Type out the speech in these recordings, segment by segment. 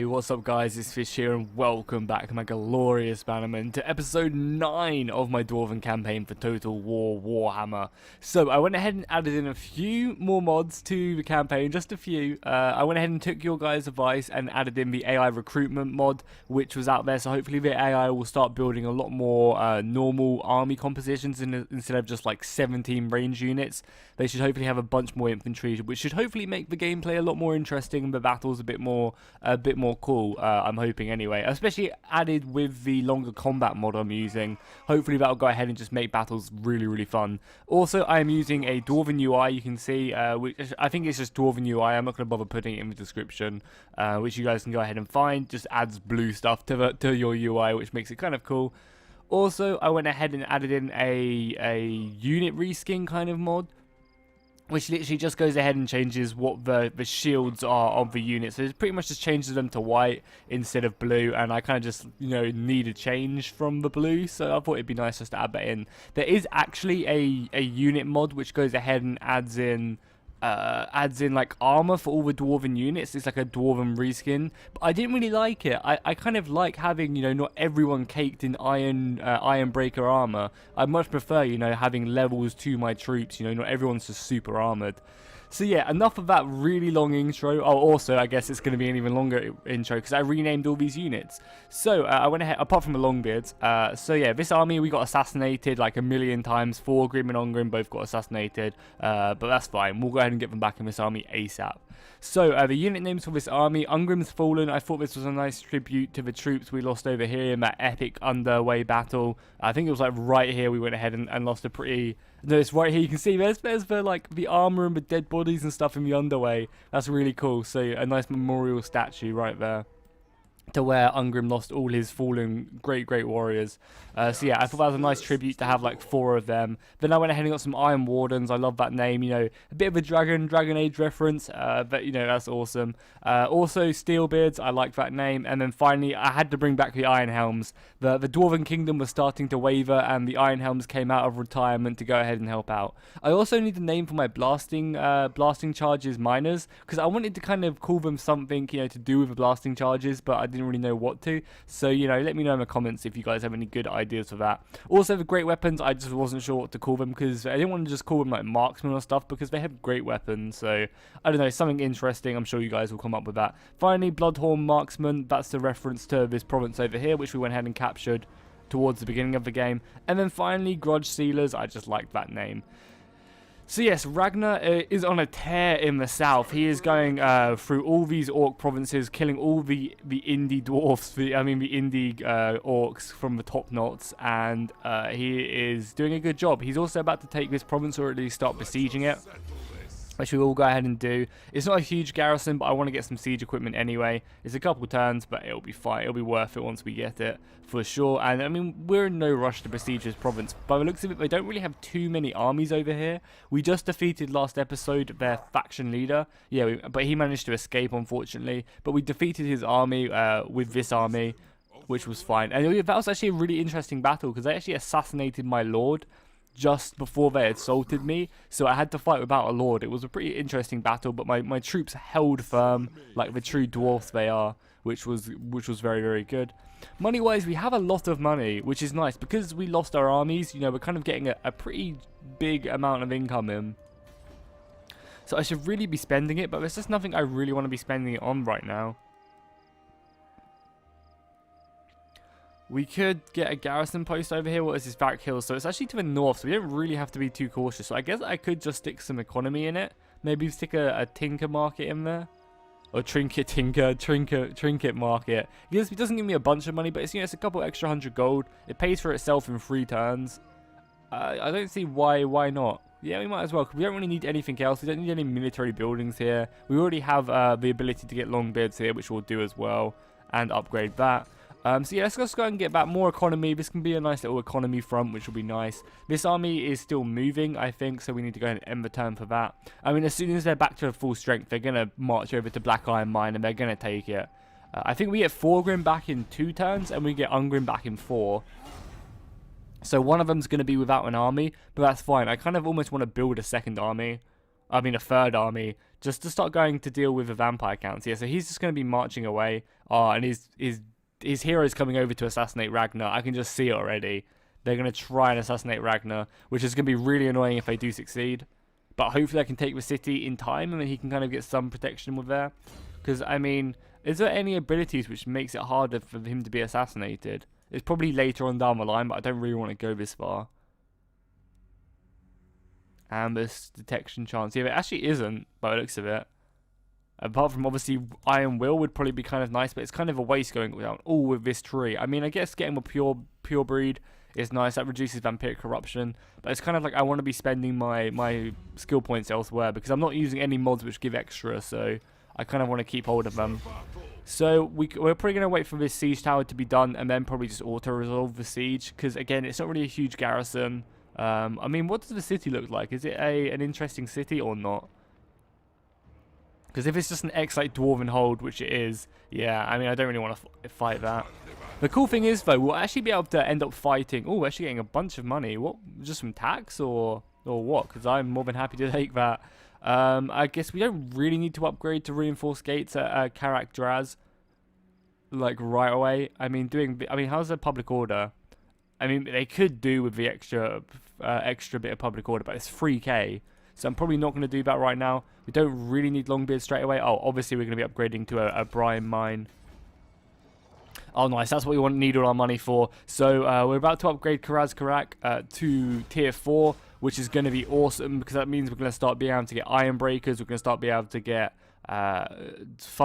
Hey, what's up guys, it's Fish here and welcome back, my glorious bannerman, to episode 9 of my Dwarven campaign for Total War Warhammer. So I went ahead and added in a few more mods to the campaign, just a few. I went ahead and took your guys' advice and added in the AI recruitment mod, which was out there, so hopefully the AI will start building a lot more normal army compositions instead of just like 17 range units. They should hopefully have a bunch more infantry, which should hopefully make the gameplay a lot more interesting and the battles a bit more cool, I'm hoping anyway, especially added with the longer combat mod I'm using. Hopefully that'll go ahead and just make battles really fun. Also, I am using a Dwarven UI, you can see, which I think it's just Dwarven UI. I'm not going to bother putting it in the description, which you guys can go ahead and find. Just adds blue stuff to your UI, which makes it kind of cool. Also, I went ahead and added in a unit reskin kind of mod, which literally just goes ahead and changes what the shields are of the unit. So it pretty much just changes them to white instead of blue, and I kind of just, need a change from the blue, so I thought it'd be nice just to add that in. There is actually a unit mod which goes ahead and adds in like armor for all the Dwarven units. It's like a Dwarven reskin, but I didn't really like it. I kind of like having, not everyone caked in iron breaker armor. I much prefer, having levels to my troops, not everyone's just super armored. So yeah, enough of that really long intro. Oh, also, I guess it's going to be an even longer intro because I renamed all these units. So I went ahead, apart from the Longbeards. So yeah, this army, we got assassinated like a million times. 4 Grim and Ongrim both got assassinated, but that's fine. We'll go ahead and get them back in this army ASAP. So the unit names for this army: Ungrim's Fallen. I thought this was a nice tribute to the troops we lost over here in that epic underway battle. I think it was like right here we went ahead and lost a pretty... No, it's right here. You can see there's the like the armor and the dead bodies and stuff in the underway. That's really cool. So a nice memorial statue right there to where Ungrim lost all his fallen great warriors. So yeah, I thought that was a nice tribute to have like 4 of them. Then I went ahead and got some Iron Wardens. I love that name, a bit of a Dragon Age reference, but that's awesome. Also Steelbeards, I like that name. And then finally I had to bring back the Iron Helms. The Dwarven Kingdom was starting to waver and the Iron Helms came out of retirement to go ahead and help out. I also need a name for my blasting charges miners, because I wanted to kind of call them something, to do with the blasting charges, but I didn't really know what to. So let me know in the comments if you guys have any good ideas for that. Also, the great weapons, I just wasn't sure what to call them because I didn't want to just call them like marksmen or stuff, because they have great weapons. So I don't know, something interesting. I'm sure you guys will come up with that. Finally, Bloodhorn Marksman, that's the reference to this province over here, which we went ahead and captured towards the beginning of the game. And then finally, Grudge Sealers, I just like that name. So yes, Ragnar is on a tear in the south. He is going through all these orc provinces, killing all the indie dwarfs, the indie orcs from the top knots, and he is doing a good job. He's also about to take this province, or at least start besieging it, which we will go ahead and do. It's not a huge garrison, but I want to get some siege equipment anyway. It's a couple turns, but it'll be fine. It'll be worth it once we get it, for sure. And we're in no rush to besiege this province. By the looks of it, they don't really have too many armies over here. We just defeated last episode their faction leader. Yeah, but he managed to escape, unfortunately. But we defeated his army with this army, which was fine. And that was actually a really interesting battle, because they actually assassinated my lord just before they assaulted me, so I had to fight without a lord. It was a pretty interesting battle, but my troops held firm like the true dwarfs they are, which was very good. Money wise, we have a lot of money, which is nice because we lost our armies. We're kind of getting a pretty big amount of income in, so I should really be spending it, but there's just nothing I really want to be spending it on right now. We could get a garrison post over here. What is this? Varric Hills. So it's actually to the north, so we don't really have to be too cautious. So I guess I could just stick some economy in it. Maybe stick a tinker market in there. Or trinket market. It doesn't give me a bunch of money, but it's, it's a couple extra 100 gold. It pays for itself in 3 turns. I don't see why not. Yeah, we might as well, because we don't really need anything else. We don't need any military buildings here. We already have the ability to get Longbeards here, which we'll do as well, and upgrade that. So yeah, let's just go and get back more economy. This can be a nice little economy front, which will be nice. This army is still moving, I think, so we need to go and end the turn for that. As soon as they're back to full strength, they're going to march over to Black Iron Mine, and they're going to take it. I think we get 4 Grim back in 2 turns, and we get Ungrim back in 4. So one of them's going to be without an army, but that's fine. I kind of almost want to build a second army. I mean a third army, just to start going to deal with the vampire counts. Yeah, so he's just going to be marching away. Oh, and his hero's coming over to assassinate Ragnar. I can just see it already. They're going to try and assassinate Ragnar, which is going to be really annoying if they do succeed. But hopefully I can take the city in time, and then he can kind of get some protection with there. Because, I mean, is there any abilities which makes it harder for him to be assassinated? It's probably later on down the line, but I don't really want to go this far. Ambush detection chance. Yeah, it actually isn't, by the looks of it. Apart from, obviously, Iron Will would probably be kind of nice, but it's kind of a waste going down all with this tree. I mean, I guess getting a pure breed is nice. That reduces vampiric corruption. But it's kind of like I want to be spending my skill points elsewhere, because I'm not using any mods which give extra, so I kind of want to keep hold of them. So we're probably going to wait for this siege tower to be done, and then probably just auto-resolve the siege, because, again, it's not really a huge garrison. I mean, what does the city look like? Is it an interesting city or not? Because if it's just an X-like dwarven hold, which it is, yeah, I mean, I don't really want to fight that. The cool thing is, though, we'll actually be able to end up fighting. Oh, we're actually getting a bunch of money. What? Just from tax or what? Because I'm more than happy to take that. I guess we don't really need to upgrade to reinforced gates at Karak Draz, like, right away. I mean, how's the public order? I mean, they could do with the extra bit of public order, but it's 3k. So I'm probably not going to do that right now. We don't really need Longbeard straight away. Oh, obviously we're going to be upgrading to a brine mine. Oh, nice. That's what we need all our money for. So we're about to upgrade Karak to tier 4, which is going to be awesome, because that means we're going to start being able to get iron breakers. We're going to start being able to get hammerers,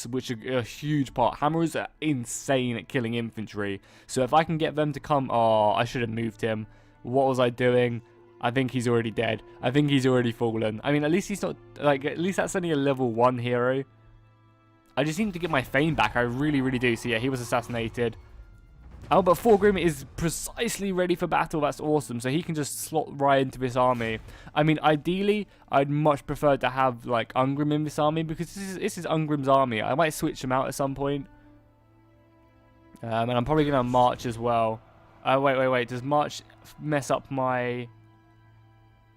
which are a huge part. Hammerers are insane at killing infantry. So if I can get them to come... Oh, I should have moved him. What was I doing? I think he's already dead. I think he's already fallen. I mean, at least he's not... Like, at least that's only a level 1 hero. I just need to get my fame back. I really, really do. So, yeah, he was assassinated. Oh, but Thorgrim is precisely ready for battle. That's awesome. So he can just slot right into this army. I mean, ideally, I'd much prefer to have, like, Ungrim in this army, because this is Ungrim's army. I might switch him out at some point. And I'm probably going to march as well. Wait. Does march mess up my...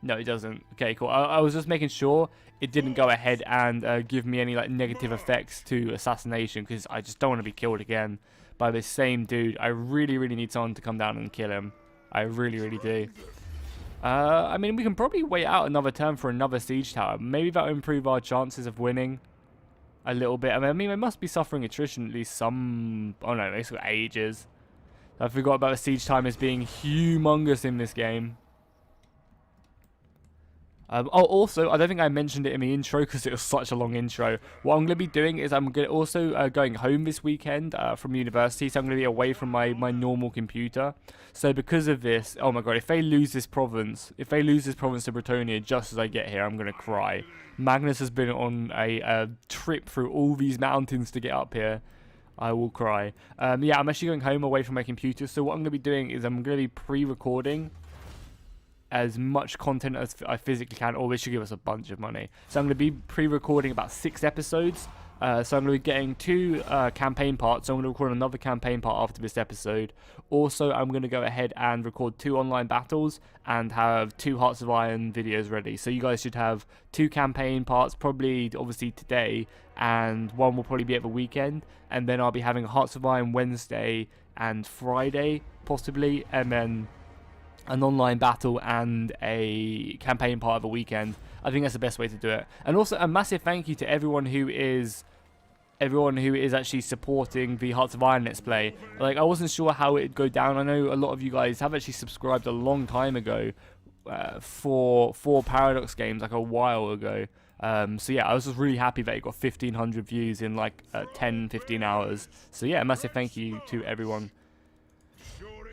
No, it doesn't. Okay, cool. I was just making sure it didn't go ahead and give me any, like, negative effects to assassination, because I just don't want to be killed again by this same dude. I really, really need someone to come down and kill him. I really, really do. I mean, we can probably wait out another turn for another siege tower. Maybe that will improve our chances of winning a little bit. I mean, they must be suffering attrition at least some... Oh, no, it's got ages. I forgot about the siege time as being humongous in this game. Also, I don't think I mentioned it in the intro because it was such a long intro. What I'm going to be doing is I'm also going home this weekend from university, so I'm going to be away from my normal computer. So because of this, oh my god, if they lose this province to Bretonia just as I get here, I'm going to cry. Magnus has been on a trip through all these mountains to get up here. I will cry. Yeah, I'm actually going home away from my computer, so what I'm going to be doing is I'm going to be pre-recording as much content as I physically can, or this should give us a bunch of money. So I'm going to be pre-recording about 6 episodes. So I'm going to be getting 2 campaign parts. So I'm going to record another campaign part after this episode. Also, I'm going to go ahead and record 2 online battles and have 2 Hearts of Iron videos ready. So you guys should have 2 campaign parts, probably obviously today, and 1 will probably be at the weekend. And then I'll be having a Hearts of Iron Wednesday and Friday, possibly, and then an online battle and a campaign part of a weekend. I think that's the best way to do it. And also a massive thank you to everyone who is actually supporting the Hearts of Iron Let's Play. Like, I wasn't sure how it'd go down. I know a lot of you guys have actually subscribed a long time ago for Paradox games, like a while ago. So yeah, I was just really happy that it got 1,500 views in like 10-15 hours. So yeah, a massive thank you to everyone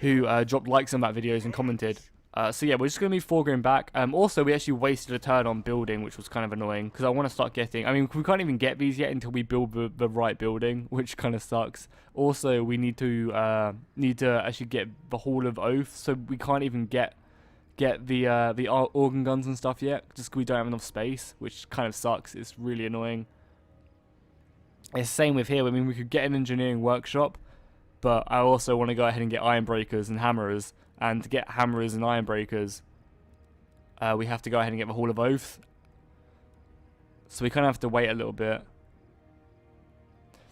who dropped likes on that videos and commented. So yeah, we're just going to be Thorgrim back. Also, we actually wasted a turn on building, which was kind of annoying, because I want to start getting... I mean, we can't even get these yet until we build the right building, which kind of sucks. Also, we need to actually get the Hall of Oath, so we can't even get the organ guns and stuff yet, just because we don't have enough space, which kind of sucks. It's really annoying. It's the same with here. I mean, we could get an engineering workshop, but I also want to go ahead and get iron breakers and hammerers. And to get hammerers and iron breakers, we have to go ahead and get the Hall of Oath. So we kind of have to wait a little bit.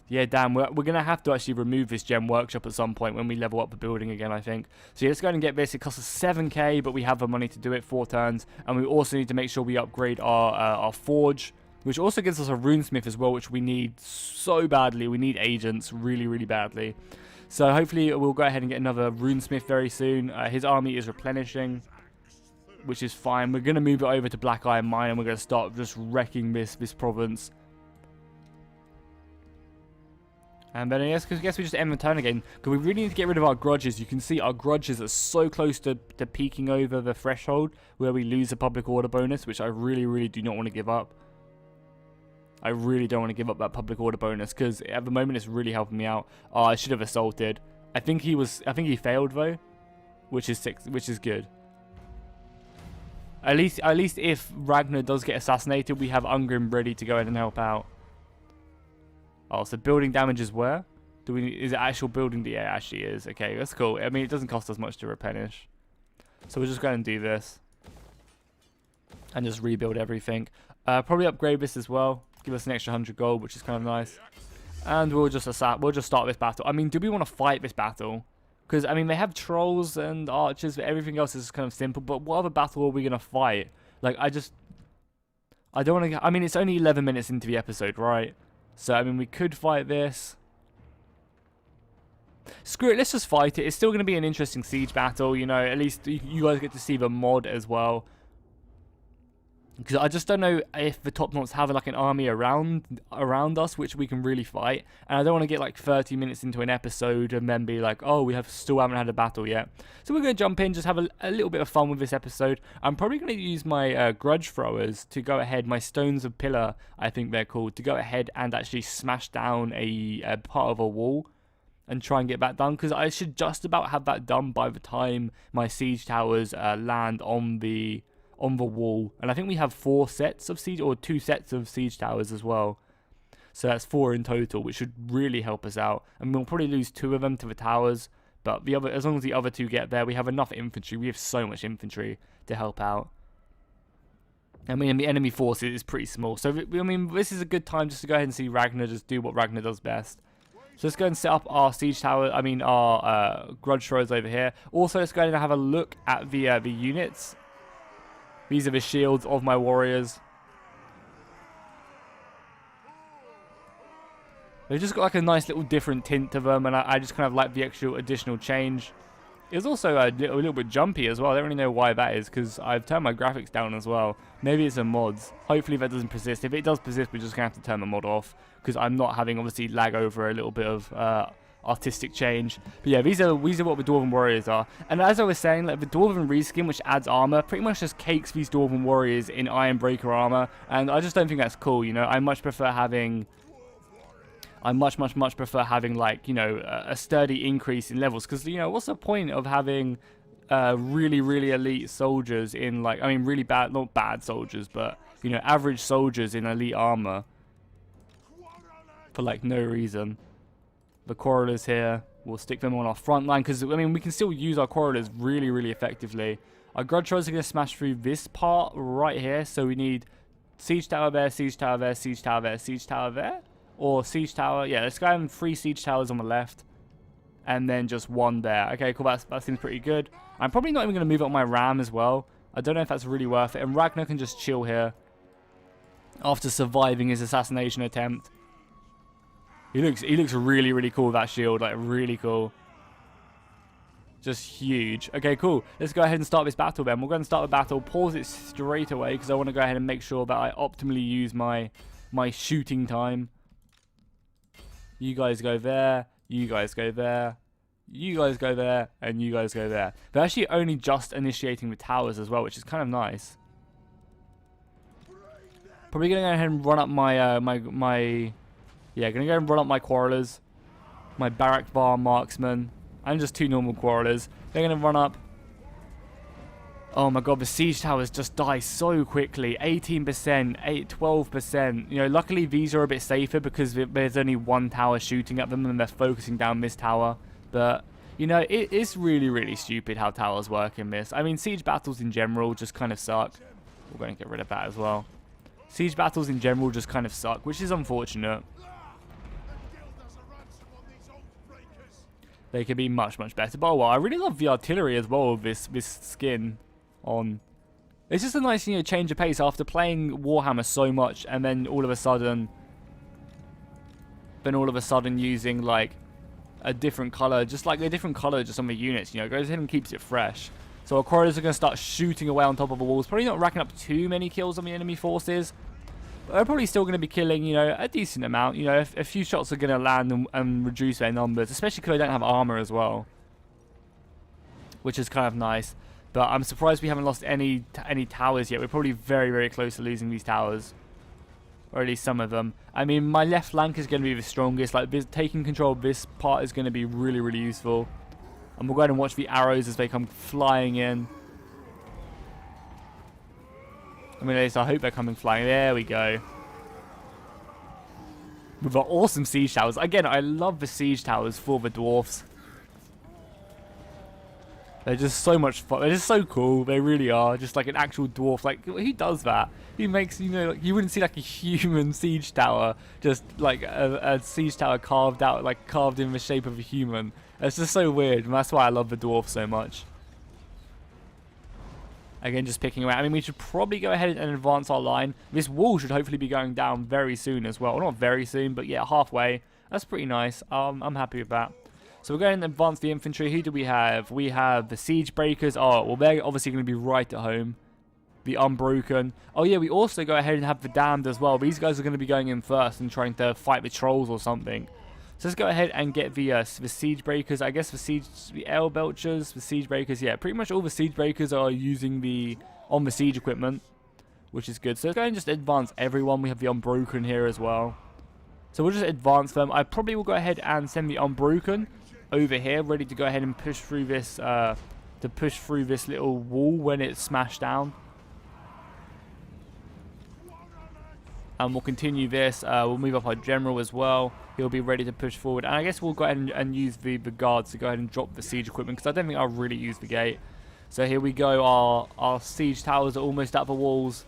Yeah, damn, we're going to have to actually remove this gem workshop at some point when we level up the building again, I think. So yeah, let's go ahead and get this. It costs us 7k, but we have the money to do it, 4 turns. And we also need to make sure we upgrade our forge, which also gives us a runesmith as well, which we need so badly. We need agents really, really badly. So hopefully we'll go ahead and get another runesmith very soon. His army is replenishing, which is fine. We're going to move it over to Black Iron Mine, and we're going to start just wrecking this province. And then I guess we just end the turn again, because we really need to get rid of our grudges. You can see our grudges are so close to peaking over the threshold where we lose the public order bonus, which I really, really do not want to give up. I really don't want to give up that public order bonus, because at the moment it's really helping me out. Oh, I should have assaulted. I think he failed though, which is good. At least if Ragnar does get assassinated, we have Ungrim ready to go ahead and help out. Oh, so building damage is where? Is it actual building? Yeah, it actually is. Okay, that's cool. I mean, it doesn't cost us much to replenish. So we're just going to do this. And just rebuild everything. Probably upgrade this as well. Give us an extra 100 gold, which is kind of nice. And we'll just start this battle. I mean, do we want to fight this battle? Because, I mean, they have trolls and archers, but everything else is kind of simple. But what other battle are we going to fight? Like, I don't want to... I mean, it's only 11 minutes into the episode, right? So, I mean, we could fight this. Screw it, let's just fight it. It's still going to be an interesting siege battle, you know. At least you guys get to see the mod as well. Because I just don't know if the top knots have like an army around us which we can really fight. And I don't want to get like 30 minutes into an episode and then be like, oh, still haven't had a battle yet. So we're going to jump in, just have a little bit of fun with this episode. I'm probably going to use my grudge throwers to go ahead, my stones of pillar, I think they're called, to go ahead and actually smash down a part of a wall and try and get that done. Because I should just about have that done by the time my siege towers land on the wall. And I think we have 4 sets of siege, or 2 sets of siege towers as well. So that's 4 in total, which should really help us out. And we'll probably lose 2 of them to the towers, but as long as the other 2 get there, we have enough infantry. We have so much infantry to help out. I mean, the enemy force is pretty small. So, I mean, this is a good time just to go ahead and see Ragnar just do what Ragnar does best. So let's go and set up our siege tower, our grudge throwers over here. Also, let's go ahead and have a look at the units. These are the shields of my warriors. They've just got like a nice little different tint to them, and I just kind of like the actual additional change. It's also a little bit jumpy as well. I don't really know why that is, because I've turned my graphics down as well. Maybe it's in mods. Hopefully that doesn't persist. If it does persist, we're just going to have to turn the mod off, because I'm not having, obviously, lag over a little bit of artistic change. But yeah, these are what the Dwarven Warriors are. And as I was saying, like the Dwarven reskin, which adds armor, pretty much just cakes these Dwarven Warriors in Ironbreaker armor. And I just don't think that's cool, you know. I much prefer having... much prefer having, like, you know, a sturdy increase in levels. Because, you know, what's the point of having really, really elite soldiers in, like, I mean, really bad, not bad soldiers, but, you know, average soldiers in elite armor for, like, no reason. The Quarrelers here, we'll stick them on our front line, because, I mean, we can still use our Quarrelers really, really effectively. Our Grudge Throwers are going to smash through this part right here, so we need Siege Tower there, Siege Tower there, Siege Tower there, Siege Tower there, or Siege Tower, yeah, let's go and 3 Siege Towers on the left, and then just 1 there. Okay, cool, that seems pretty good. I'm probably not even going to move up my Ram as well. I don't know if that's really worth it, and Ragnar can just chill here after surviving his assassination attempt. He looks really, really cool with that shield, like really cool. Just huge. Okay, cool. Let's go ahead and start this battle then. We'll go and start the battle, pause it straight away, because I want to go ahead and make sure that I optimally use my shooting time. You guys go there, you guys go there, you guys go there, and you guys go there. They're actually only just initiating the towers as well, which is kind of nice. Probably going to go ahead and run up yeah, gonna go and run up my Quarrelers, my Barrack Bar Marksman, and just 2 normal Quarrelers. They're gonna run up. Oh my god, the siege towers just die so quickly. 18%, 12%. You know, luckily these are a bit safer because there's only 1 tower shooting at them and they're focusing down this tower. But You know, it's really, really stupid how towers work in this. I mean, siege battles in general just kind of suck. We're going to get rid of that as well. Siege battles in general just kind of suck, which is unfortunate. They could be much, much better. But, oh, well, I really love the artillery as well with this skin on. It's just a nice, you know, change of pace after playing Warhammer so much, and then all of a sudden using, like, a different color, just on the units, you know, goes ahead and keeps it fresh. So our corridors are going to start shooting away on top of the walls, probably not racking up too many kills on the enemy forces, but they're probably still going to be killing, you know, a decent amount. You know, a few shots are going to land and reduce their numbers, especially because they don't have armor as well, which is kind of nice. But I'm surprised we haven't lost any towers yet. We're probably very, very close to losing these towers. Or at least some of them. I mean, my left flank is going to be the strongest. Like, taking control of this part is going to be really, really useful. And we'll go ahead and watch the arrows as they come flying in. I mean, at least I hope they're coming flying. There we go. With our awesome siege towers. Again, I love the siege towers for the dwarfs. They're just so much fun. They're just so cool. They really are. Just like an actual dwarf. Like, who does that? He makes, you know, like, you wouldn't see like a human siege tower. Just like a siege tower carved out, like carved in the shape of a human. It's just so weird. And that's why I love the dwarf so much. Again, just picking away. I mean, we should probably go ahead and advance our line. This wall should hopefully be going down very soon as well. Well, not very soon, but yeah, halfway. That's pretty nice. I'm happy with that. So we're going to advance the infantry. Who do we have? We have the siege breakers. Oh, well, they're obviously going to be right at home. The unbroken. Oh, yeah, we also go ahead and have the damned as well. These guys are going to be going in first and trying to fight the trolls or something. So let's go ahead and get the siege breakers. I guess the ale belchers, the siege breakers. Yeah, pretty much all the siege breakers are using the siege equipment, which is good. So let's go ahead and just advance everyone. We have the unbroken here as well. So we'll just advance them. I probably will go ahead and send the unbroken over here, ready to go ahead and push through this little wall when it's smashed down. And we'll continue this. We'll move up our general as well. He'll be ready to push forward. And I guess we'll go ahead and use the guards to go ahead and drop the siege equipment, because I don't think I'll really use the gate. So here we go. Our siege towers are almost at the walls.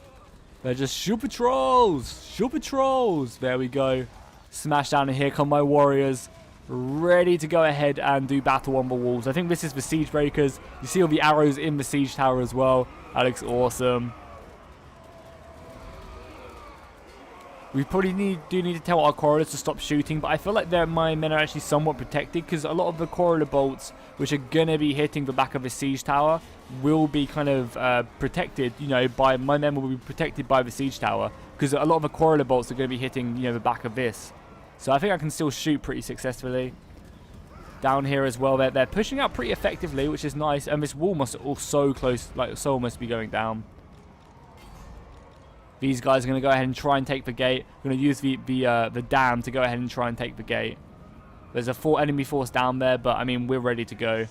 They're just super trolls. Super trolls. There we go. Smash down, and here come my warriors, ready to go ahead and do battle on the walls. I think this is the siege breakers. You see all the arrows in the siege tower as well. That looks awesome. We probably do need to tell our corridors to stop shooting, but I feel like my men are actually somewhat protected, because a lot of the corridor bolts, which are going to be hitting the back of the siege tower, will be kind of protected, you know, by my men will be protected by the siege tower, because a lot of the corridor bolts are going to be hitting, you know, the back of this. So I think I can still shoot pretty successfully. Down here as well, they're pushing out pretty effectively, which is nice. And this wall must also close, like, so almost be going down. These guys are going to go ahead and try and take the gate. We're going to use the dam to go ahead and try and take the gate. There's a full enemy force down there, but I mean, we're ready to go.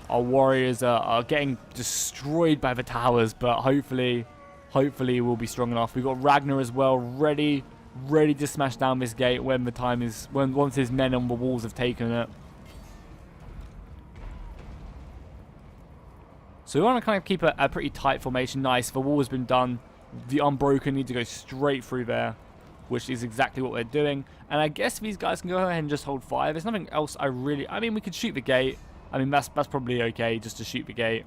Our warriors are getting destroyed by the towers, but hopefully we'll be strong enough. We've got Ragnar as well, ready to smash down this gate when the time is, once his men on the walls have taken it. So we want to kind of keep a pretty tight formation. Nice, the wall has been done. The unbroken need to go straight through there, which is exactly what we're doing. And I guess these guys can go ahead and just hold fire. There's nothing else I mean, we could shoot the gate. I mean, that's probably okay, just to shoot the gate.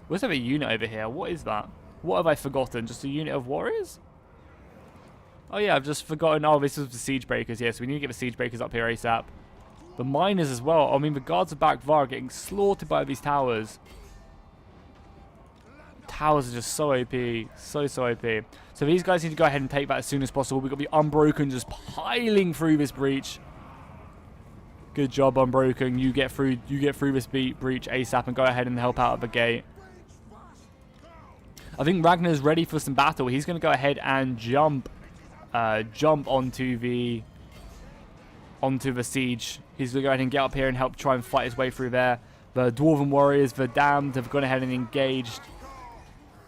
Where's there a unit over here? What is that? What have I forgotten? Just a unit of warriors? Oh yeah, I've just forgotten. Oh, this is the siege breakers. Yeah, so we need to get the siege breakers up here ASAP. The miners as well. I mean, the guards of back var are getting slaughtered by these towers. Towers are just so OP. So OP. So these guys need to go ahead and take that as soon as possible. We've got the unbroken just piling through this breach. Good job, unbroken. You get through this breach ASAP and go ahead and help out at the gate. I think Ragnar's ready for some battle. He's going to go ahead and jump onto the siege. He's going to go ahead and get up here and help try and fight his way through there. The Dwarven warriors, the damned, have gone ahead and engaged,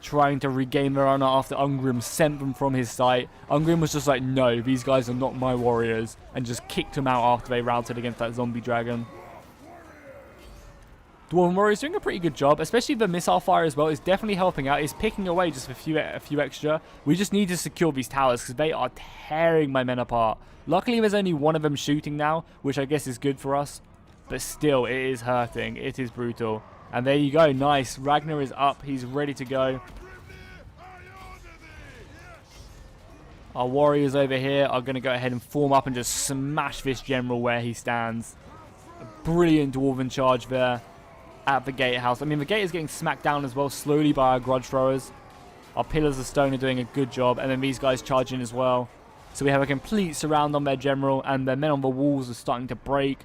trying to regain their honor after Ungrim sent them from his sight. Ungrim was just like, no, these guys are not my warriors, and just kicked them out after they routed against that zombie dragon. Dwarven Warrior is doing a pretty good job, especially the missile fire as well. Is definitely helping out. It's picking away just a few extra. We just need to secure these towers because they are tearing my men apart. Luckily, there's only one of them shooting now, which I guess is good for us. But still, it is hurting. It is brutal. And there you go. Nice. Ragnar is up. He's ready to go. Our warriors over here are going to go ahead and form up and just smash this general where he stands. A brilliant dwarven charge there at the gatehouse. I mean, the gate is getting smacked down as well slowly by our grudge throwers. Our pillars of stone are doing a good job, and then these guys charge in as well. So we have a complete surround on their general, and their men on the walls are starting to break.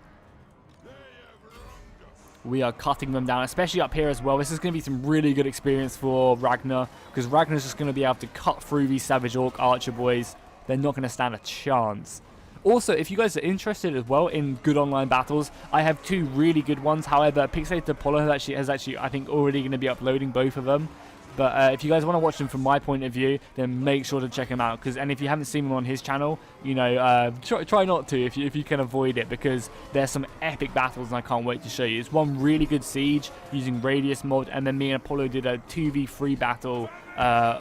We are cutting them down, especially up here as well. This is going to be some really good experience for Ragnar, because Ragnar's just going to be able to cut through these Savage Orc Archer boys. They're not going to stand a chance. Also, if you guys are interested as well in good online battles, I have two really good ones. However, Pixelated Apollo has actually, I think, already going to be uploading both of them. But if you guys want to watch them from my point of view, then make sure to check him out. And if you haven't seen them on his channel, you know, try not to if you can avoid it, because there's some epic battles and I can't wait to show you. It's one really good siege using Radius mod, and then me and Apollo did a 2v3 battle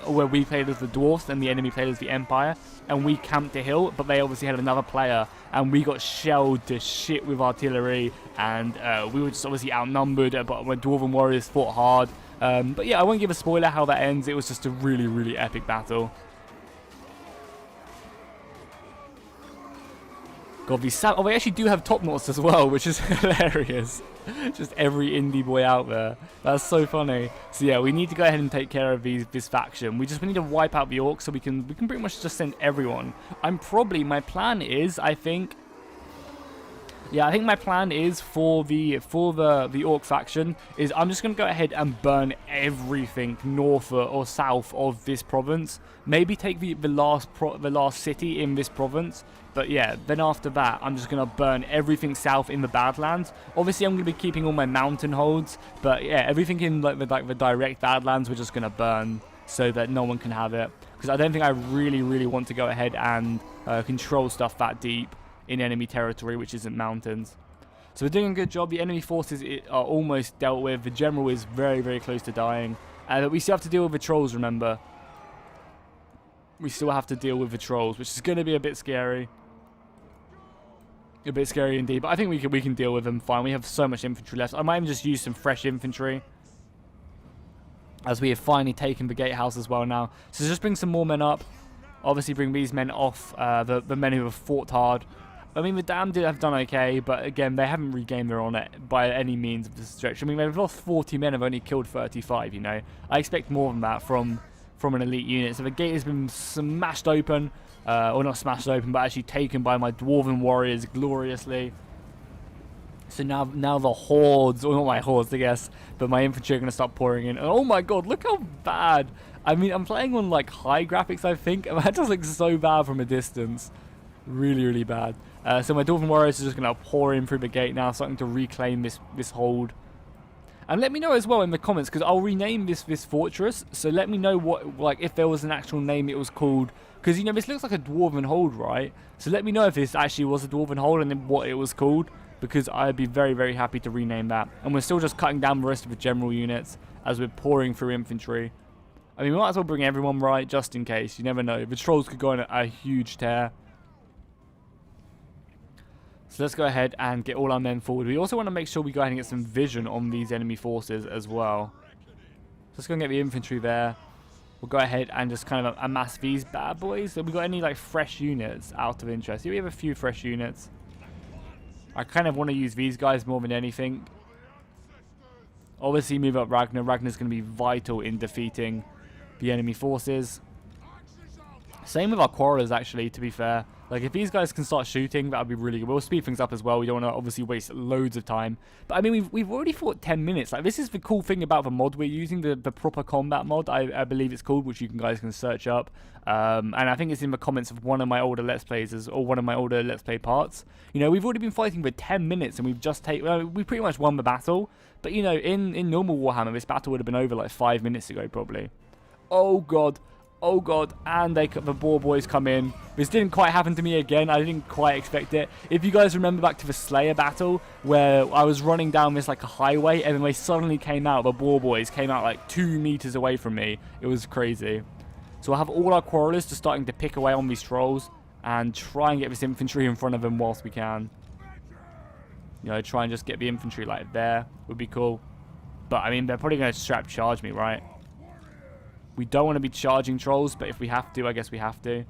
where we played as the Dwarfs and the enemy played as the Empire, and we camped a hill, but they obviously had another player, and we got shelled to shit with artillery, and we were just obviously outnumbered, but when Dwarven Warriors fought hard. But yeah, I won't give a spoiler how that ends. It was just a really, really epic battle. God, oh, they actually do have top knots as well, which is hilarious. Just every indie boy out there. That's so funny. So yeah, we need to go ahead and take care of this faction. We need to wipe out the orcs so we can pretty much just send everyone. My plan is, I think. Yeah, I think my plan is for the orc faction is I'm just going to go ahead and burn everything north or south of this province. Maybe take the last city in this province. But yeah, then after that, I'm just going to burn everything south in the Badlands. Obviously, I'm going to be keeping all my mountain holds. But yeah, everything in the direct Badlands, we're just going to burn so that no one can have it. Because I don't think I really, really want to go ahead and control stuff that deep in enemy territory, which isn't mountains. So we're doing a good job. The enemy forces are almost dealt with. The general is very, very close to dying. And we still have to deal with the trolls, remember. We still have to deal with the trolls, which is going to be a bit scary. A bit scary indeed, but I think we can deal with them fine. We have so much infantry left. I might even just use some fresh infantry, as we have finally taken the gatehouse as well now. So just bring some more men up. Obviously bring these men off, the men who have fought hard. I mean, the Damned have done okay, but again, they haven't regained their honor by any means of the stretch. I mean, they've lost 40 men, have only killed 35, you know. I expect more than that from an elite unit. So the gate has been smashed open, or not smashed open, but actually taken by my Dwarven Warriors gloriously. So now the hordes, or not my hordes, I guess, but my infantry are going to start pouring in. And oh my god, look how bad. I mean, I'm playing on like high graphics, I think, and that does look so bad from a distance. Really, really bad. So my Dwarven Warriors are just going to pour in through the gate now, starting to reclaim this hold. And let me know as well in the comments, because I'll rename this fortress. So let me know what, like, if there was an actual name it was called. Because, you know, this looks like a Dwarven hold, right? So let me know if this actually was a Dwarven hold and then what it was called. Because I'd be very, very happy to rename that. And we're still just cutting down the rest of the general units as we're pouring through infantry. I mean, we might as well bring everyone right, just in case. You never know. The trolls could go on a huge tear. So let's go ahead and get all our men forward. We also want to make sure we go ahead and get some vision on these enemy forces as well. So let's go and get the infantry there. We'll go ahead and just kind of amass these bad boys. Have we got any like fresh units out of interest? Here we have a few fresh units. I kind of want to use these guys more than anything. Obviously move up Ragnar. Ragnar's going to be vital in defeating the enemy forces. Same with our quarrelers, actually, to be fair. Like, if these guys can start shooting, that would be really good. We'll speed things up as well. We don't want to obviously waste loads of time. But, I mean, we've already fought 10 minutes. Like, this is the cool thing about the mod we're using, the proper combat mod, I believe it's called, which you guys can search up. And I think it's in the comments of one of my older Let's Plays, or one of my older Let's Play parts. You know, we've already been fighting for 10 minutes, and we've just taken... we pretty much won the battle. But, you know, in normal Warhammer, this battle would have been over, like, 5 minutes ago, probably. Oh, God. Oh god, and the boar boys come in. This didn't quite happen to me again. I didn't quite expect it. If you guys remember back to the Slayer battle, where I was running down this like a highway, and then they suddenly came out, the boar boys came out like 2 meters away from me. It was crazy. So we'll have all our quarrelers just starting to pick away on these trolls, and try and get this infantry in front of them whilst we can. You know, try and just get the infantry like there. Would be cool. But I mean, they're probably going to strap charge me, right? We don't want to be charging trolls, but if we have to, I guess we have to.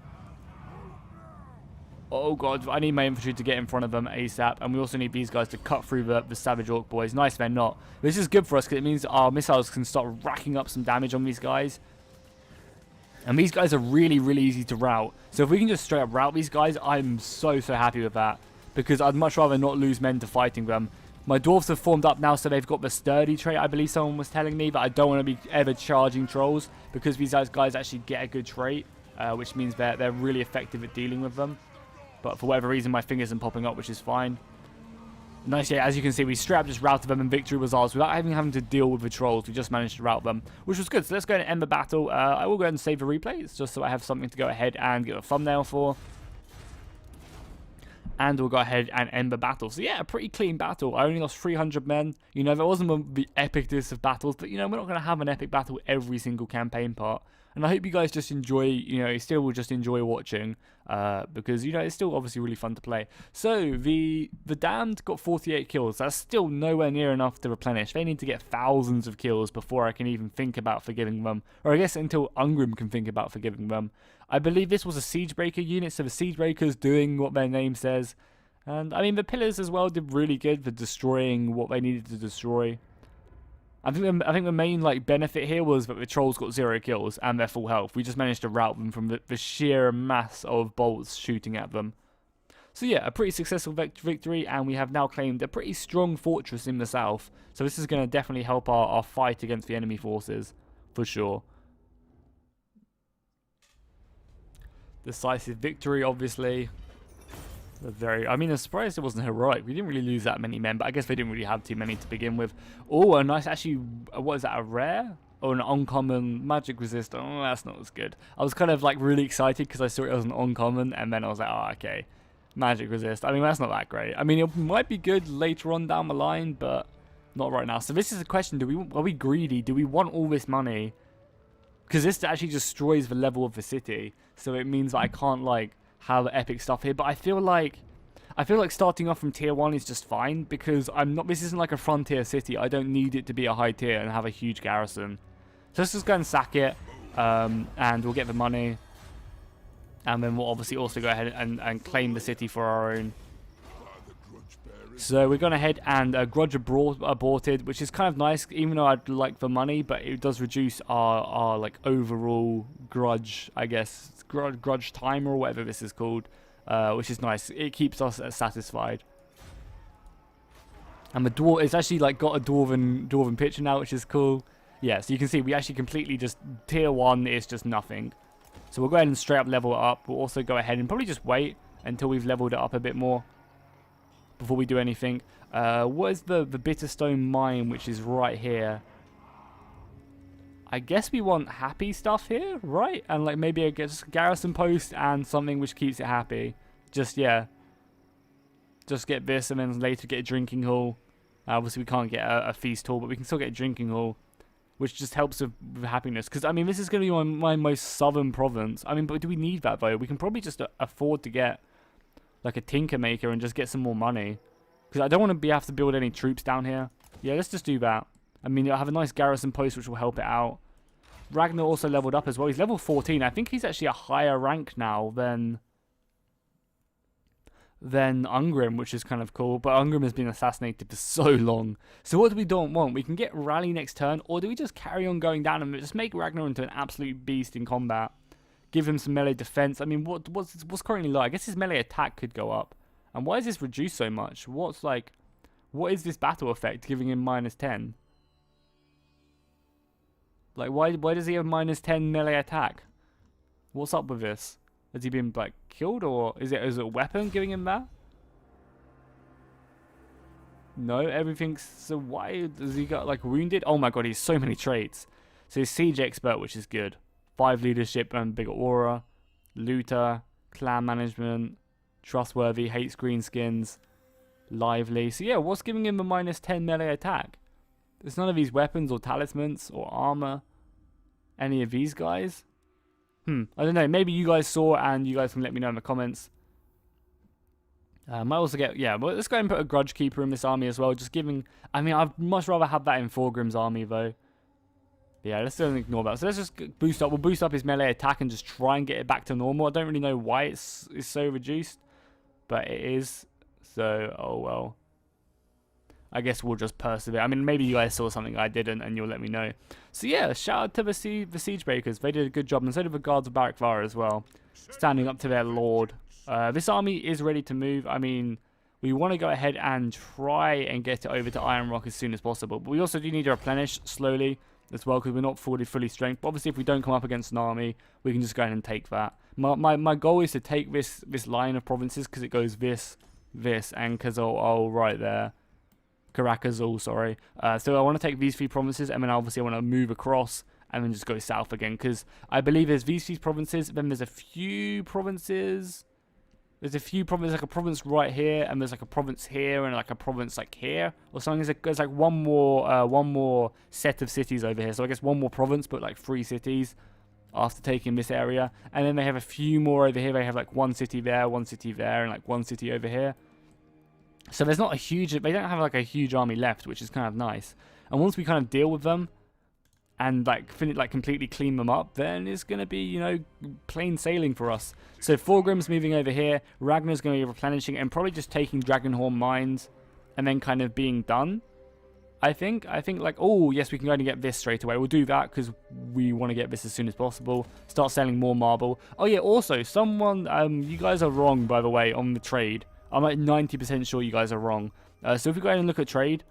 Oh god, I need my infantry to get in front of them ASAP. And we also need these guys to cut through the savage orc boys. Nice, they're not. This is good for us because it means our missiles can start racking up some damage on these guys. And these guys are really, really easy to rout. So if we can just straight up rout these guys, I'm so happy with that. Because I'd much rather not lose men to fighting them. My dwarves have formed up now, so they've got the sturdy trait, I believe someone was telling me. But I don't want to be ever charging trolls, because these guys actually get a good trait, which means they're really effective at dealing with them. But for whatever reason, my thing isn't popping up, which is fine. Nice, yeah, as you can see, we straight up just routed them and victory was ours without even having to deal with the trolls. We just managed to rout them, which was good. So let's go ahead and end the battle. I will go ahead and save the replays, just so I have something to go ahead and get a thumbnail for. And we'll go ahead and end the battle. So yeah, a pretty clean battle. I only lost 300 men. You know, that wasn't the epicest of battles, but you know, we're not going to have an epic battle every single campaign part. And I hope you guys just enjoy, you know, still will just enjoy watching, because, you know, it's still obviously really fun to play. So, the Damned got 48 kills. That's still nowhere near enough to replenish. They need to get thousands of kills before I can even think about forgiving them. Or I guess until Ungrim can think about forgiving them. I believe this was a Siegebreaker unit, so the Siegebreakers doing what their name says. And, I mean, the Pillars as well did really good for destroying what they needed to destroy. I think the main like benefit here was that the trolls got 0 kills and they're full health. We just managed to rout them from the sheer mass of bolts shooting at them. So yeah, a pretty successful victory, and we have now claimed a pretty strong fortress in the south. So this is going to definitely help our fight against the enemy forces, for sure. Decisive victory, obviously. I mean, I'm surprised it wasn't heroic. We didn't really lose that many men, but I guess they didn't really have too many to begin with. Oh, a nice, actually, what is that, a rare? Or an uncommon magic resist? Oh, that's not as good. I was kind of like really excited because I saw it was an uncommon, and then I was like, oh, okay. Magic resist. I mean, that's not that great. I mean, it might be good later on down the line, but not right now. So this is a question, are we greedy? Do we want all this money? Because this actually destroys the level of the city. So it means that I can't, like, have epic stuff here, but I feel like starting off from tier 1 is just fine, because this isn't like a frontier city. I don't need it to be a high tier and have a huge garrison. So let's just go and sack it, and we'll get the money, and then we'll obviously also go ahead and claim the city for our own. So we're going ahead and grudge aborted, which is kind of nice, even though I'd like the money, but it does reduce our like overall grudge, I guess, grudge time or whatever this is called, which is nice. It keeps us satisfied. And the dwarf, it's actually like got a dwarven picture now, which is cool. Yeah, so you can see we actually completely just tier 1 is just nothing. So we'll go ahead and straight up level it up. We'll also go ahead and probably just wait until we've leveled it up a bit more before we do anything. What is the Bitterstone mine, which is right here? I guess we want happy stuff here, right? And like maybe a garrison post and something which keeps it happy. Just, yeah. Just get this and then later get a drinking hall. Obviously we can't get a feast hall, but we can still get a drinking hall, which just helps with happiness. Because, I mean, this is going to be my most southern province. I mean, but do we need that, though? We can probably just afford to get like a tinker maker and just get some more money, because I don't want to have to build any troops down here. Yeah, let's just do that. I mean, I'll have a nice garrison post which will help it out. Ragnar also leveled up as well. He's level 14. I think he's actually a higher rank now than Ungrim, which is kind of cool. But Ungrim has been assassinated for so long. So what do we don't want? We can get rally next turn, or do we just carry on going down and just make Ragnar into an absolute beast in combat? Give him some melee defense. I mean, what's currently low? I guess his melee attack could go up. And why is this reduced so much? What is this battle effect giving him -10? Like, why does he have -10 melee attack? What's up with this? Has he been like killed, or is it a weapon giving him that? No, everything's, so why does he got like wounded? Oh my god, he's so many traits. So he's siege expert, which is good. 5 leadership and bigger aura, looter, clan management, trustworthy, hates green skins, lively. So yeah, what's giving him a -10 melee attack? There's none of these weapons or talismans or armor. Any of these guys? I don't know. Maybe you guys saw and you guys can let me know in the comments. Might also get, yeah, but let's go ahead and put a Grudge Keeper in this army as well. Just giving, I mean, I'd much rather have that in Thorgrim's army though. But yeah, let's don't ignore that. So let's just boost up. We'll boost up his melee attack and just try and get it back to normal. I don't really know why it's so reduced, but it is. So, oh well. I guess we'll just persevere. I mean, maybe you guys saw something I didn't and you'll let me know. So yeah, shout out to the Siege Breakers. They did a good job. And so did the Guards of Barak Vara as well. Standing up to their lord. This army is ready to move. I mean, we want to go ahead and try and get it over to Iron Rock as soon as possible. But we also do need to replenish slowly as well because we're not fully strength. But obviously, if we don't come up against an army, we can just go ahead and take that. My goal is to take this line of provinces because it goes this, and Kazol right there. Karakazul, sorry. So I want to take these 3 provinces, and then obviously I want to move across and then just go south again, because I believe there's these 3 provinces, then there's a few provinces. There's a few provinces, like a province right here, and there's like a province here, and like a province like here, or something. There's like one more set of cities over here. So I guess one more province, but like 3 cities after taking this area, and then they have a few more over here. They have like 1 city there, and like 1 city over here. So there's not a huge, they don't have like a huge army left, which is kind of nice. And once we kind of deal with them and like completely clean them up, then it's going to be, you know, plain sailing for us. So Thorgrim's moving over here, Ragnar's going to be replenishing and probably just taking Dragonhorn mines and then kind of being done. I think like, oh yes, we can go ahead and get this straight away. We'll do that because we want to get this as soon as possible. Start selling more marble. Oh yeah, also someone, you guys are wrong by the way on the trade. I'm like 90% sure you guys are wrong. So if we go ahead and look at trade,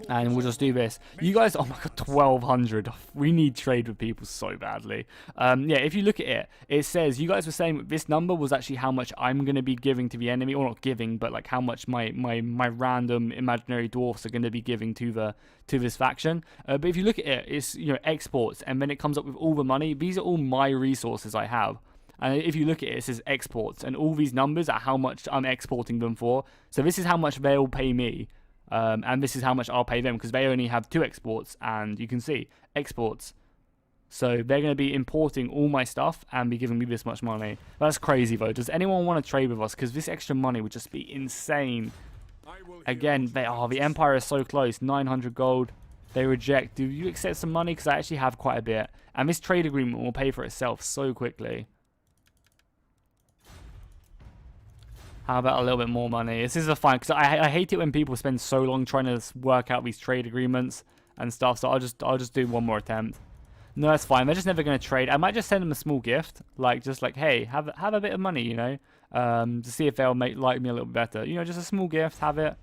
and we'll just do this. You guys, oh my god, 1200. We need trade with people so badly. Yeah, if you look at it, it says you guys were saying this number was actually how much I'm going to be giving to the enemy, or not giving, but like how much my random imaginary dwarfs are going to be giving to this faction. But if you look at it, it's, you know, exports, and then it comes up with all the money. These are all my resources I have. And if you look at it, it says exports, and all these numbers are how much I'm exporting them for. So this is how much they'll pay me, and this is how much I'll pay them, because they only have 2 exports, and you can see, exports. So they're going to be importing all my stuff and be giving me this much money. That's crazy, though. Does anyone want to trade with us? Because this extra money would just be insane. Again, the Empire is so close. 900 gold. They reject. Do you accept some money? Because I actually have quite a bit. And this trade agreement will pay for itself so quickly. How about a little bit more money? This is a fine, because I hate it when people spend so long trying to work out these trade agreements and stuff. So I'll just do one more attempt. No, that's fine. They're just never going to trade. I might just send them a small gift, like just like, hey, have a bit of money, you know, to see if they'll like me a little bit better. You know, just a small gift. Have it.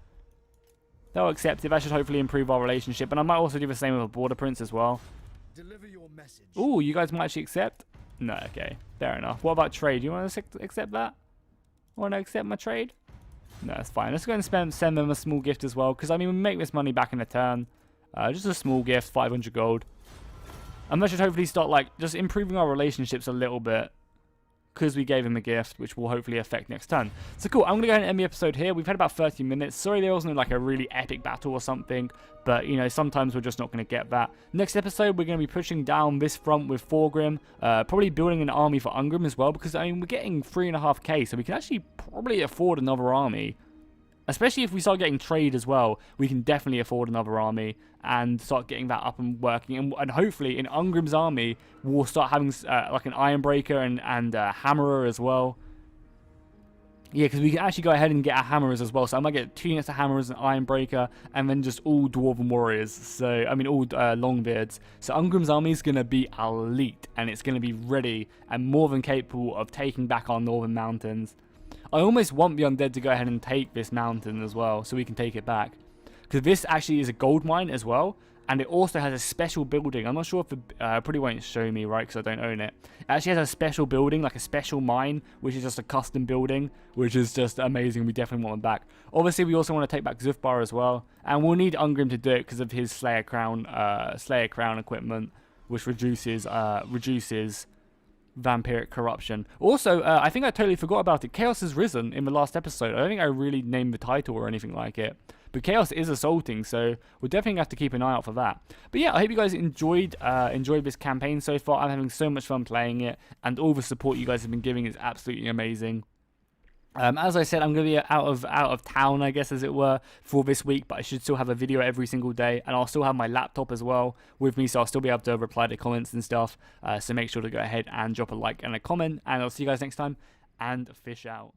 They'll accept it. That should hopefully improve our relationship. And I might also do the same with a border prince as well. Deliver your message. Ooh, you guys might actually accept. No, okay, fair enough. What about trade? You want to accept that? Want to accept my trade? No, that's fine. Let's go and send them a small gift as well, because I mean we make this money back in a turn. Just a small gift, 500 gold. And that should hopefully start like just improving our relationships a little bit, because we gave him a gift, which will hopefully affect next turn. So cool, I'm going to go ahead and end the episode here. We've had about 30 minutes. Sorry there wasn't like a really epic battle or something, but you know, sometimes we're just not going to get that. Next episode, we're going to be pushing down this front with Thorgrim, probably building an army for Ungrim as well, because I mean, we're getting 3.5k, so we can actually probably afford another army. Especially if we start getting trade as well, we can definitely afford another army and start getting that up and working. And hopefully in Ungrim's army, we'll start having like an Ironbreaker and a Hammerer as well. Yeah, because we can actually go ahead and get our Hammerers as well. So I might get 2 units of Hammerers and Ironbreaker, and then just all Dwarven Warriors. So, I mean, all Longbeards. So Ungrim's army is going to be elite, and it's going to be ready and more than capable of taking back our northern mountains. I almost want the undead to go ahead and take this mountain as well, so we can take it back. Because this actually is a gold mine as well, and it also has a special building. I'm not sure if the probably won't show me, right, because I don't own it. It actually has a special building, like a special mine, which is just a custom building, which is just amazing. We definitely want them back. Obviously, we also want to take back Zufbar as well, and we'll need Ungrim to do it because of his Slayer Crown equipment. which reduces vampiric corruption. Also, I think I totally forgot about it. Chaos has risen in the last episode. I don't think I really named the title or anything like it. But Chaos is assaulting, so we'll definitely have to keep an eye out for that. But yeah, I hope you guys enjoyed this campaign so far. I'm having so much fun playing it, and all the support you guys have been giving is absolutely amazing. As I said, I'm going to be out of town, I guess, as it were, for this week, but I should still have a video every single day, and I'll still have my laptop as well with me, so I'll still be able to reply to comments and stuff. So make sure to go ahead and drop a like and a comment, and I'll see you guys next time, and fish out.